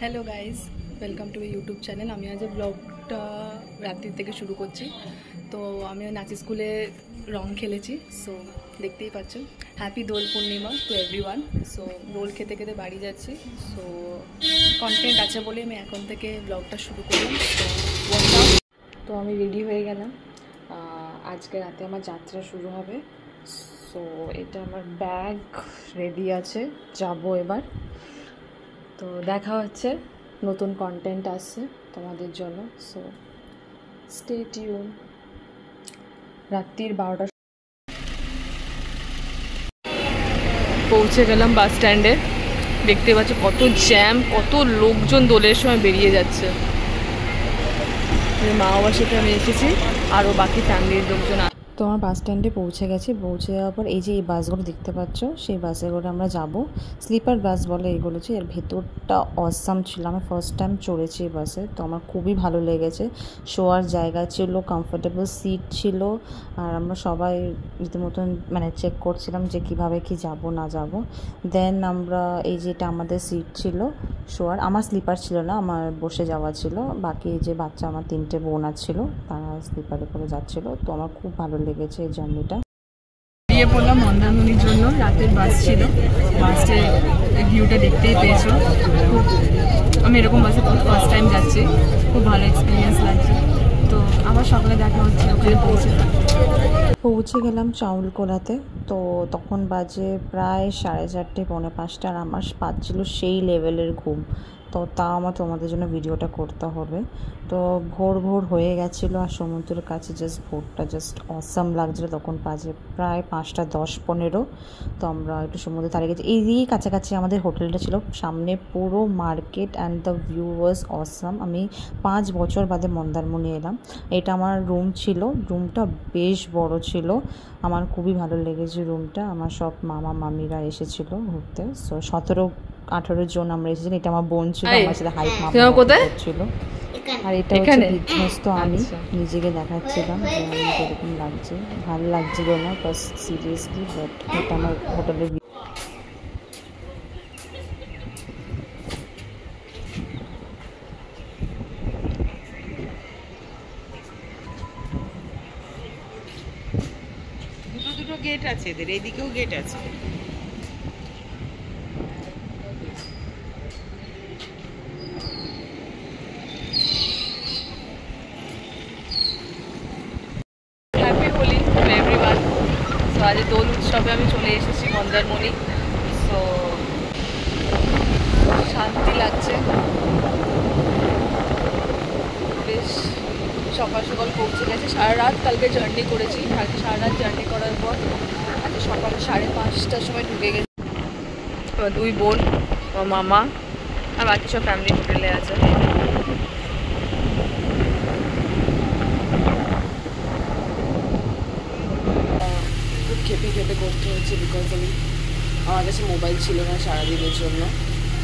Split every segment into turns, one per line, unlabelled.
Hello guys welcome to YouTube channel. আমি আজ ব্লগটা রাত্রি থেকে শুরু করছি। তো আমি নাচি স্কুলে রং খেলেছি, সো দেখতেই পাচ্ছ। Happy Dol Purnima to everyone. So দোল খেতে খেতে বাড়ি যাচ্ছি। সো কন্টেন্ট আছে বলে আমি এখন থেকে ব্লগটা শুরু করলাম। তো আমি রেডি হয়ে গেলাম, আজকে রাতে আমার যাত্রা শুরু হবে। সো এটা আমার ব্যাগ রেডি আছে, যাব এবার। তো দেখা হচ্ছে, নতুন কন্টেন্ট আসছে তোমাদের জন্য। So stay tune. রাত্রির 12টা পৌঁছে গেলাম বাস স্ট্যান্ডে। দেখতে পাচ্ছ কত জ্যাম, কত লোকজন দোলের সময় বেরিয়ে যাচ্ছে। মা বাবার সাথে আমি এসেছি, আরও বাকি ফ্যামিলির লোকজন। তো আমার বাস স্ট্যান্ডে পৌঁছে গেছি। পৌঁছে যাওয়ার পর এই যে এই বাসগুলো দেখতে পাচ্ছ, সেই বাসে করে আমরা যাব। স্লিপার বাস বলে এগুলো। এর ভেতরটা অসাম ছিল। আমি ফার্স্ট টাইম চড়েছি এই বাসে, তো আমার খুবই ভালো লেগেছে। শোয়ার জায়গা ছিল, কমফোর্টেবল সিট ছিল, আর আমরা সবাই রীতিমতন মানে চেক করছিলাম যে কিভাবে কি যাব না যাব। দেন আমরা এই যেটা আমাদের সিট ছিল শোয়ার, আমার স্লিপার ছিল না, আমার বসে যাওয়া ছিল। বাকি যে বাচ্চা আমার 3টে বোন ছিল, তারা স্লিপারে করে যাচ্ছিল। তো আমার খুব ভালো লেগেছে এই জার্নিটা। বেরিয়ে পড়লাম মন্দারমণির জন্য। রাতের বাস ছিল, বাসে ভিউটা দেখতেই পেয়েছো। আমি এরকম বাসে ফার্স্ট টাইম যাচ্ছি, খুব ভালো এক্সপিরিয়েন্স লাগছে। তো আবার সকালে দেখা হচ্ছে ওখানে পৌঁছে গেলাম চাউলকোলাতে। তো তখন বাজে প্রায় 4:30 পৌনে 5টা, আর আমার পাচ্ছিল সেই লেভেলের ঘুম। তো তাও আমার তোমাদের জন্য ভিডিওটা করতে হবে। তো ভোর ভোর হয়ে গেছিলো, আর সমুদ্রের কাছে ভোরটা অসাম লাগছিলো। তখন বাজে প্রায় 5:10-15। তো আমরা একটু সমুদ্রের ধারে গেছি। এই কাছাকাছি আমাদের হোটেলটা ছিল, সামনে পুরো market and the view was awesome. আমি 5 বছর বাদে মন্দারমণি এলাম। এটা আমার রুম ছিল, রুমটা বেশ বড় ছিল, আমার খুবই ভালো লেগেছে রুমটা। আমার সব মামা মামিরা এসেছিলো ঘুরতে। সো 17-18 জন আমরা এসেছিলাম। এটা আমার বোন ছিল, আমার সাথে হাইট মাপা করছিল। আর এটা হচ্ছে বিধ্বস্ত। আমি নিজেকে দেখাচ্ছিলাম যে আমি যেরকম লাগছে, ভালো লাগছিল না বাস সিরিয়াসলি। বাট এটা আমার হোটেলের
দুটো গেট আছে, এদের এইদিকেও গেট আছে।
Happy Holi to everyone. So আজ দোল উৎসবে আমি চলে এসেছি মন্দারমণি। সো শান্তি লাগছে, বেশ সকাল সকাল পৌঁছে গেছে। সারা রাত কালকে জার্নি করেছি, কালকে সারা রাত জার্নি করার পর আজ সকাল 5:30টার সময় ঢুকে গেছি। 2 বোন, মামা আর বাকি সব ফ্যামিলি হোটেলে আছে। খুব খেপে করতে হচ্ছে, বিকজ আমার কাছে মোবাইল ছিল না সারাদিনের জন্য।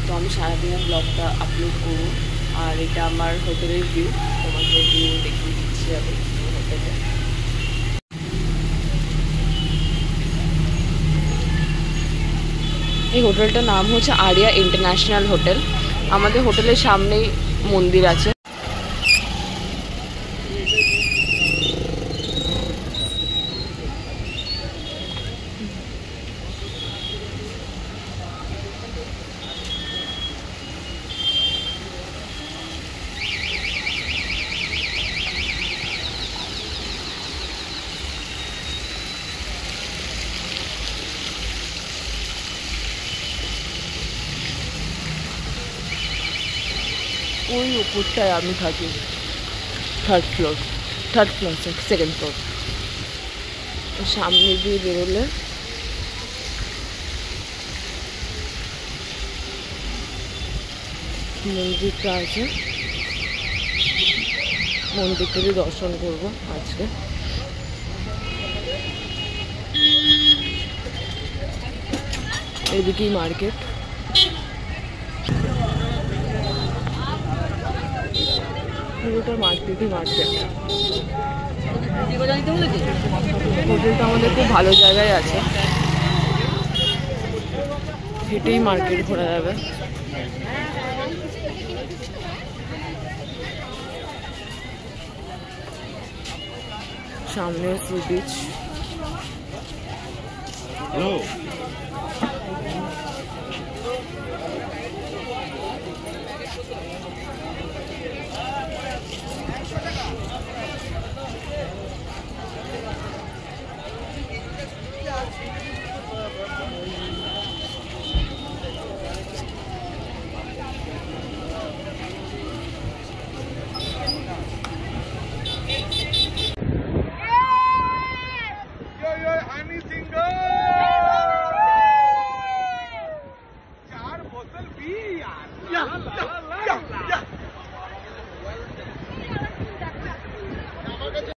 তো আমি সারাদিনের ব্লগটা আপলোড করব। আর এটা আমার হোটেলের ভিউ, তোমাকে ভিউ দেখিয়ে দিচ্ছি আমি হোটেলে। এই হোটেলটার নাম হচ্ছে আরিয়া ইন্টারন্যাশনাল হোটেল। আমাদের হোটেলের সামনেই মন্দির আছে। ওই উপরটায় আমি থাকি, থার্ড ফ্লোর, সেকেন্ড ফ্লোর। সামনে দিয়ে বেরোলে মন্দিরটা আছে, মন্দিরটাকে দর্শন করব আজকে। এদিকেই মার্কেট। পুরোটা মার্কেটই মার্কেট। হোটেলটা আমাদের খুব ভালো জায়গায় আছে, হেঁটেই মার্কেট ঘোরা যাবে। সামনেও সি বিচ।
হ্যালো